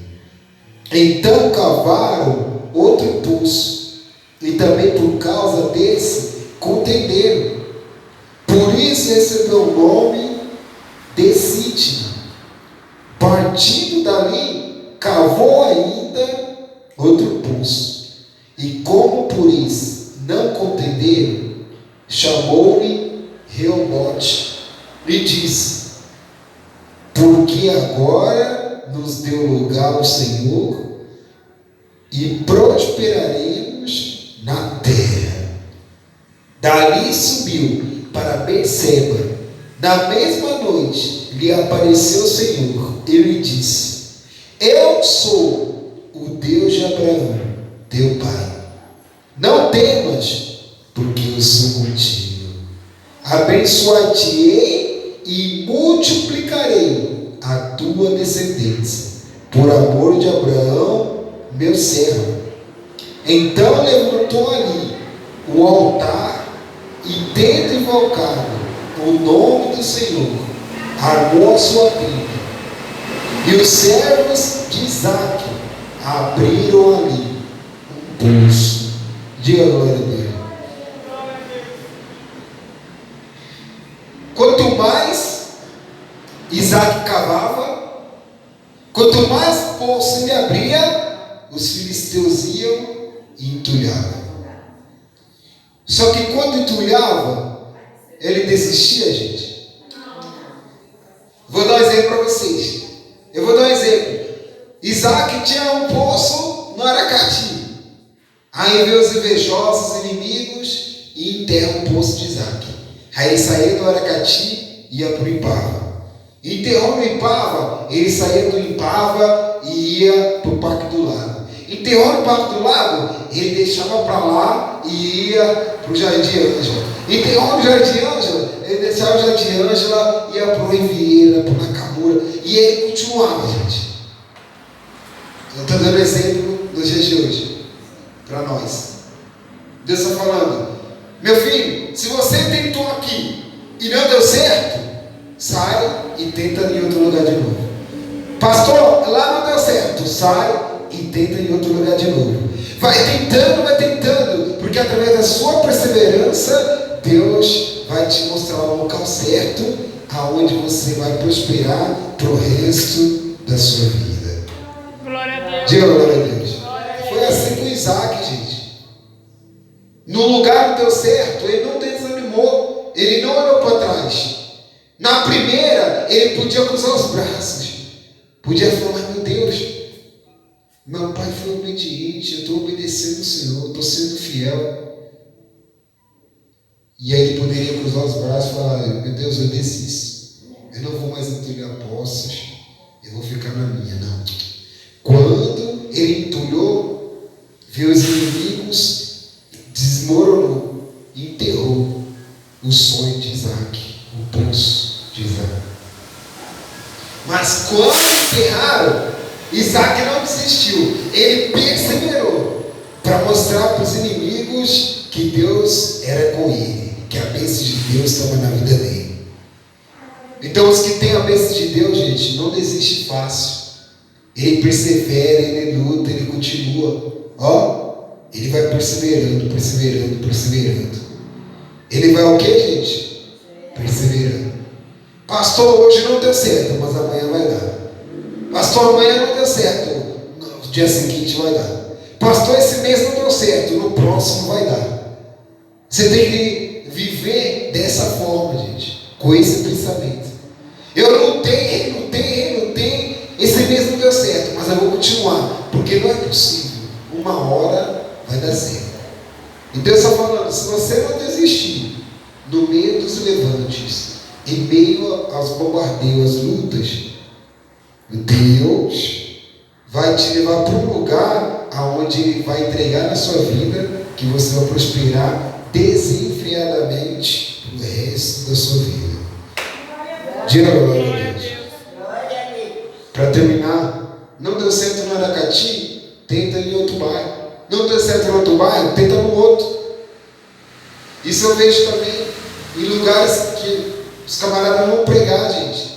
Speaker 1: Então cavaram outro poço, e também por causa desse contenderam. Por isso recebeu o nome de Sitna. Partindo dali, cavou ainda outro poço, e como por isso não contenderam, chamou-lhe Reobote e disse: porque agora nos deu lugar o Senhor e prosperaremos na terra. Dali subiu para Berseba. Na mesma noite lhe apareceu o Senhor e lhe disse: eu sou o Deus de Abraão, teu pai. Não temas, porque eu sou contigo. Abençoar-te-ei e multiplicarei a tua descendência, por amor de Abraão, meu servo. Então levantou ali o altar e, tendo invocado o nome do Senhor, armou a sua tenda. E os servos de Isaac abriram ali um poço. Diga glória a Deus. Quanto mais Quanto mais poço ele abria, os filisteus iam e entulhavam. Só que quando entulhava, ele desistia, gente. Vou dar um exemplo para vocês. Eu vou dar um exemplo. Isaac tinha um poço no Aracati. Aí veio os invejosos, inimigos, e enterram o poço de Isaac. Aí ele saía do Aracati e ia para o Impava. Enterrou no Impava, ele saía do Impava e ia para o Parque do Lago. Enterrou no Parque do Lago, ele deixava para lá e ia para o Jardim Ângela. Enterrou no Jardim Ângela, ele deixava o Jardim Ângela, ia para o Riviera, para o Nakamura. E ele continuava, gente. Eu estou dando exemplo dos dias de hoje, para nós. Deus está falando, meu filho, se você tentou aqui e não deu certo, sai e tenta em outro lugar de novo. Pastor, lá não deu certo, sai e tenta em outro lugar de novo. Vai tentando, porque através da sua perseverança, Deus vai te mostrar o local certo, aonde você vai prosperar para o resto da sua vida.
Speaker 3: Glória a Deus.
Speaker 1: Diga glória a Deus. Foi assim com Isaac, gente. No lugar que deu certo, ele não desanimou, ele não olhou para trás. Na primeira, ele podia cruzar os braços, podia falar, meu Deus, meu pai foi obediente, eu estou obedecendo o Senhor, estou sendo fiel. E aí ele poderia cruzar os braços e falar, meu Deus, eu desisto, eu não vou mais entulhar poços, eu vou ficar na minha, não. Quando ele entulhou, viu os inimigos, desmoronou e enterrou o sonho de Isaac, o poço de Isaac. Mas quando enterraram, Isaac não desistiu, ele perseverou para mostrar para os inimigos que Deus era com ele, que a bênção de Deus estava na vida dele. Então os que têm a bênção de Deus, gente, não desiste fácil. Ele persevera, ele luta, ele continua. Ele vai perseverando. Ele vai o que, gente? Perseverando. Pastor, hoje não deu certo, mas amanhã vai dar. Pastor, amanhã não deu certo, no dia seguinte vai dar. Pastor, esse mês não deu certo, no próximo vai dar. Você tem que viver dessa forma, gente, com esse pensamento. Eu lutei, esse mês não deu certo, mas eu vou continuar, porque não é possível. Uma hora vai dar certo. E Deus está falando, se você não desistir, no meio dos levantes, em meio aos bombardeios, às lutas, Deus vai te levar para um lugar aonde Ele vai entregar na sua vida que você vai prosperar desenfreadamente o resto da sua vida. Diga glória a Deus. Para terminar, não deu certo no Aracati, tenta em outro bairro. Não deu certo no outro bairro, tenta no outro. Isso eu vejo também em lugares que os camaradas vão pregar, gente.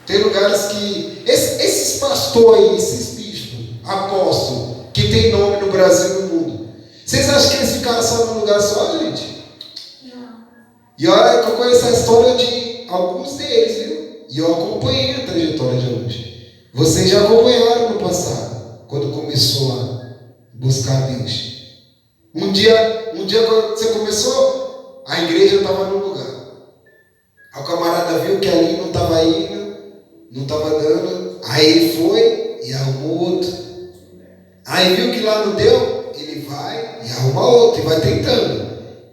Speaker 1: Tem lugares que esses pastores aí, esses bispos, apóstolos, que tem nome no Brasil e no mundo, vocês acham que eles ficaram só num lugar só, gente? Não. E olha que eu conheço a história de alguns deles, viu? E eu acompanhei a trajetória de alguns. Vocês já acompanharam no passado, quando começou a buscar Deus. Um dia quando você começou, a igreja estava num lugar. Aí o camarada viu que ali não estava indo, não estava dando, aí ele foi e arrumou outro. Aí viu que lá não deu, ele vai e arruma outro, e vai tentando.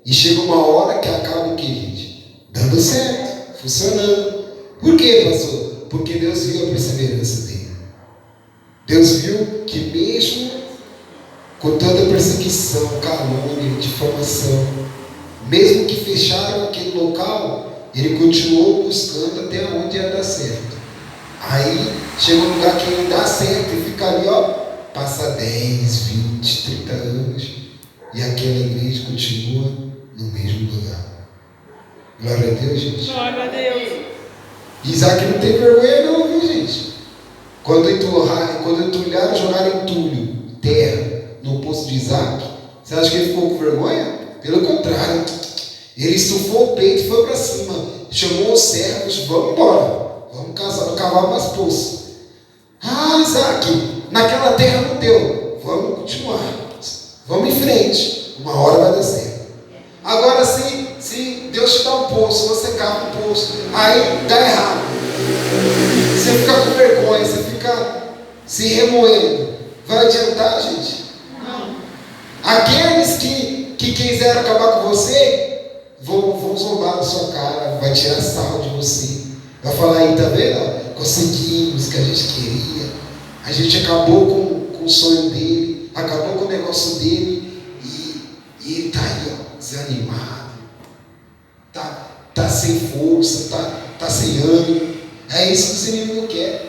Speaker 1: E chega uma hora que acaba o que, gente? Dando certo, funcionando. Por quê, pastor? Porque Deus viu a perseverança dele. Deus viu que mesmo com toda perseguição, calúnia, difamação, mesmo que fecharam aquele local, ele continuou buscando até onde ia dar certo. Aí chega um lugar que ele dá certo e fica ali, passa 10, 20, 30 anos e aquela igreja continua no mesmo lugar. Glória a Deus, gente.
Speaker 3: Glória a Deus.
Speaker 1: Isaac não tem vergonha não, viu, gente? Quando entulharam, jogaram entulho, terra, no poço de Isaac, você acha que ele ficou com vergonha? Pelo contrário, ele estufou o peito e foi para cima, chamou os servos, vamos embora, vamos cavar mais poço. Ah, Isaac, naquela terra não deu. Vamos continuar. Vamos em frente. Uma hora vai dar certo. Agora, se Deus te dá um poço, você cava um poço, aí dá errado. Você fica com vergonha, você fica se remoendo. Vai adiantar, gente? Não. Aqueles que quiseram acabar com você, vão zombar na sua cara, vai tirar sarro de você. Vai falar aí, tá vendo? Conseguimos o que a gente queria. A gente acabou com o sonho dele, acabou com o negócio dele, e ele está aí, ó, desanimado, tá sem força, tá sem ânimo. É isso que os inimigos querem.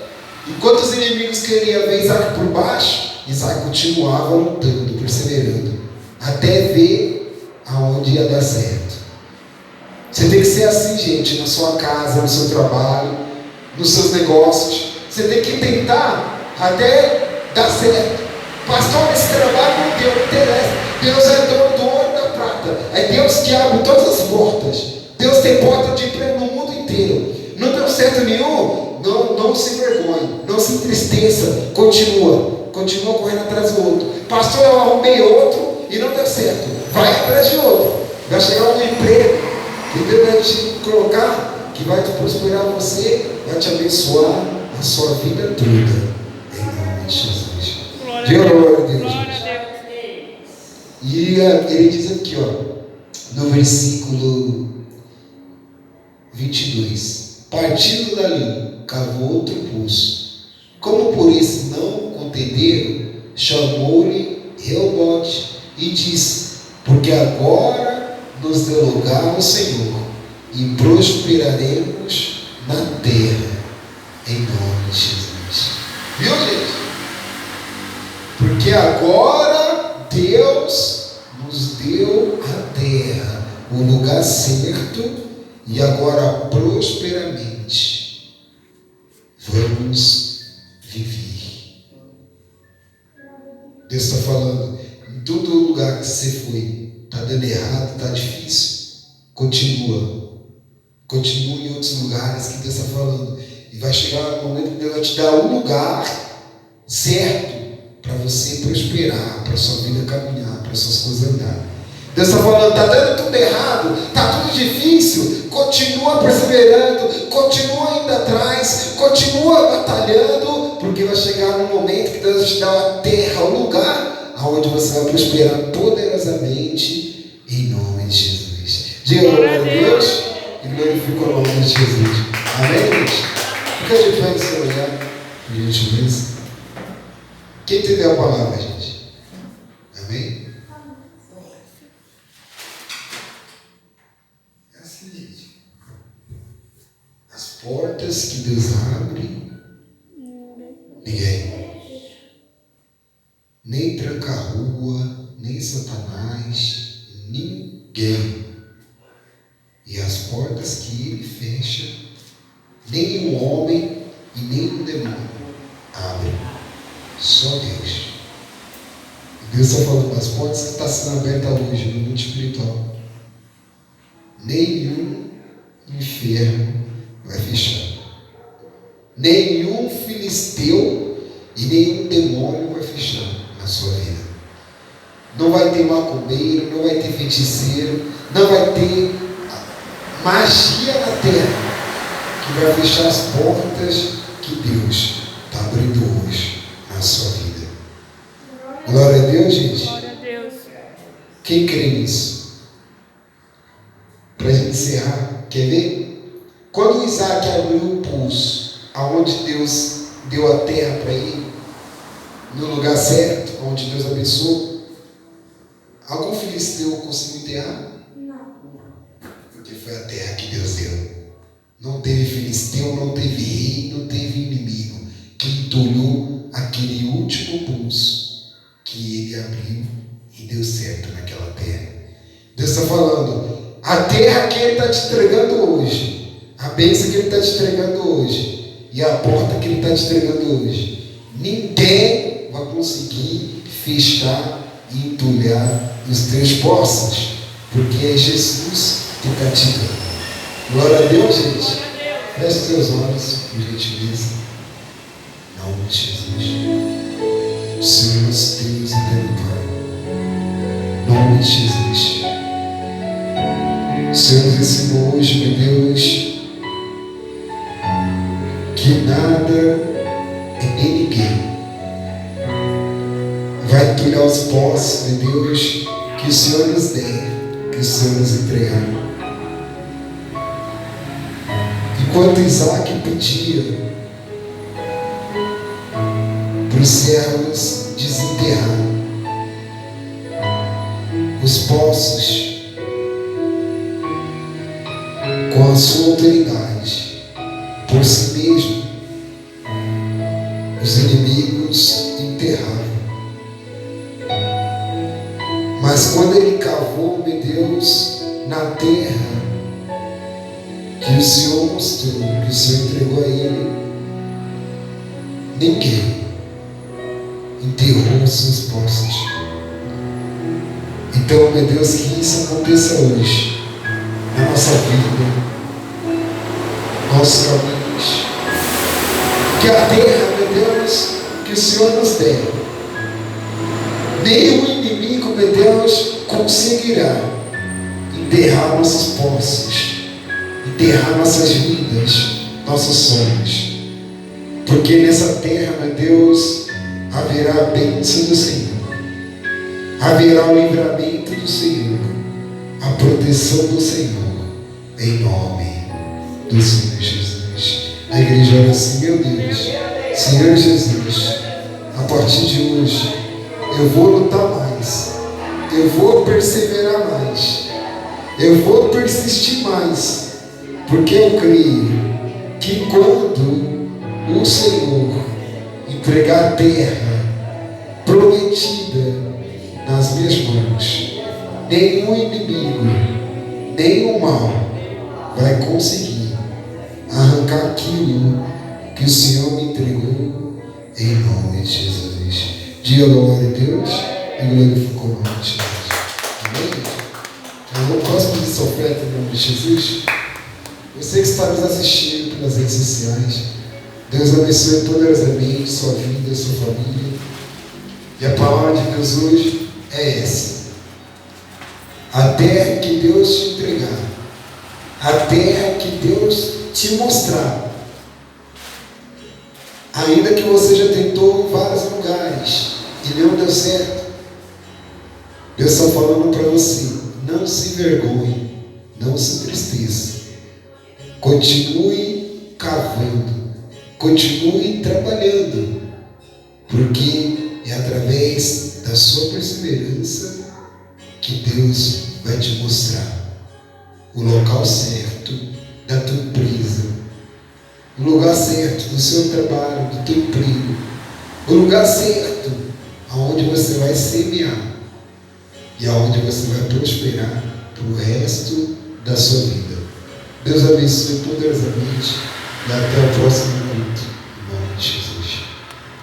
Speaker 1: Enquanto os inimigos queriam ver Isaac por baixo, Isaac continuava lutando, perseverando, até ver aonde ia dar certo. Você tem que ser assim, gente, na sua casa, no seu trabalho, nos seus negócios. Você tem que tentar até dar certo. Pastor, esse trabalho não deu, não interessa. Deus é dono do ouro e da prata. É Deus que abre todas as portas. Deus tem porta de emprego no mundo inteiro. Não deu certo nenhum? Não se envergonhe, não se entristeça. Continua correndo atrás do outro. Pastor, eu arrumei outro e não deu certo. Vai atrás de outro. Vai chegar um emprego que Deus vai te colocar, que vai te prosperar você, vai te abençoar a sua vida toda. Em nome de Jesus. Glória a Deus. E ele diz aqui, ó, no versículo 22. Partindo dali, cavou outro poço. Como por esse não contenderam, chamou-lhe Reobote e disse: porque agora nos deu lugar o Senhor, e prosperaremos na terra, em nome de Jesus. Viu, gente? Porque agora Deus nos deu a terra, o lugar certo, e agora prosperamente vamos viver. Deus está falando, em todo lugar que você foi, está dando errado, está difícil, continua em outros lugares que Deus está falando, e vai chegar o momento que Deus vai te dar um lugar certo para você prosperar, para a sua vida caminhar, para as suas coisas andarem. Deus está falando, está dando tudo errado, está tudo difícil, continua perseverando, continua indo atrás, continua batalhando, porque vai chegar um momento que Deus vai te dar a terra, o lugar onde você vai prosperar poderosamente, em nome de Jesus. Diga glória a Deus e glorifica o nome de Jesus. Amém, gente? Fica de pé no seu lugar, por gentileza. Quem entendeu a palavra, gente? Amém? É assim, gente. As portas que Deus abre, ninguém. Nem tranca a rua, nem Satanás, ninguém. E as portas que ele fecha, nem um homem e nem um demônio abrem. Só Deus. E Deus está falando, as portas que estão sendo abertas hoje no mundo espiritual, nenhum inferno vai fechar. Nenhum filisteu e nenhum demônio vai fechar na sua vida. Não vai ter macumbeiro, não vai ter feiticeiro, não vai ter magia na terra que vai fechar as portas que Deus está abrindo hoje na sua vida. Glória a Deus, gente.
Speaker 3: Glória a Deus.
Speaker 1: Quem crê nisso? Para a gente encerrar, quer ver? Quando Isaac abriu o pulso, aonde Deus deu a terra para ele, no lugar certo, onde Deus abençoou, algum filisteu conseguiu enterrar? Não. Porque foi a terra que Deus deu. Não teve filisteu, não teve rei, não teve inimigo que entulhou aquele último pulso que ele abriu e deu certo naquela terra. Deus está falando, a terra que ele está te entregando hoje, a bênção que ele está te entregando hoje e a porta que ele está te entregando hoje, ninguém vai conseguir fechar e entulhar os teus poços, porque é Jesus que está te dando. Glória a Deus, gente. Feche seus olhos, por gentileza. nome de Jesus. Senhor nosso Deus eterno Pai, em nome de Jesus. O Senhor nos ensinou hoje, meu Deus, que nada e nem ninguém vai tolher os posses, meu Deus, que o Senhor nos der, que o Senhor nos entregar. Enquanto Isaac pedia para os servos desenterrar os poços com a sua autoridade, por si mesmo, os inimigos enterravam. Mas quando ele cavou, meu Deus, na terra que o Senhor mostrou, que o Senhor entregou a ele, ninguém enterrou os seus poços. Então, meu Deus, que isso aconteça hoje na nossa vida, nossos caminhos. Que a terra, meu Deus, que o Senhor nos der, nenhum inimigo, meu Deus, conseguirá enterrar nossos poços, enterrar nossas vidas, nossos sonhos. Porque nessa terra, meu Deus, haverá a bênção do Senhor, haverá o livramento do Senhor, a proteção do Senhor, em nome do Senhor Jesus. A igreja ora assim: meu Deus, Senhor Jesus, a partir de hoje eu vou lutar mais, eu vou perseverar mais, eu vou persistir mais, porque eu creio que quando o Senhor entregar a terra prometida nas minhas mãos, nenhum inimigo, nenhum mal vai conseguir arrancar aquilo que o Senhor me entregou, em nome de Jesus. Diga glória a Deus e glorifica o nome de Jesus. Amém? Eu posso pedir essa oferta em nome de Jesus? Você que está nos assistindo pelas redes sociais, Deus abençoe poderosamente sua vida, sua família. E a palavra de Deus hoje é essa: a terra que Deus te entregar, a terra que Deus te mostrar, ainda que você já tentou em vários lugares e não deu certo, Deus está falando para você: não se envergonhe, não se entristeça, continue cavando, continue trabalhando, porque é através da sua perseverança que Deus vai te mostrar o local certo da tua empresa, o lugar certo do seu trabalho, do teu emprego, o lugar certo aonde você vai semear e aonde você vai prosperar para o resto da sua vida. Deus abençoe poderosamente e até o próximo culto. Em nome de Jesus.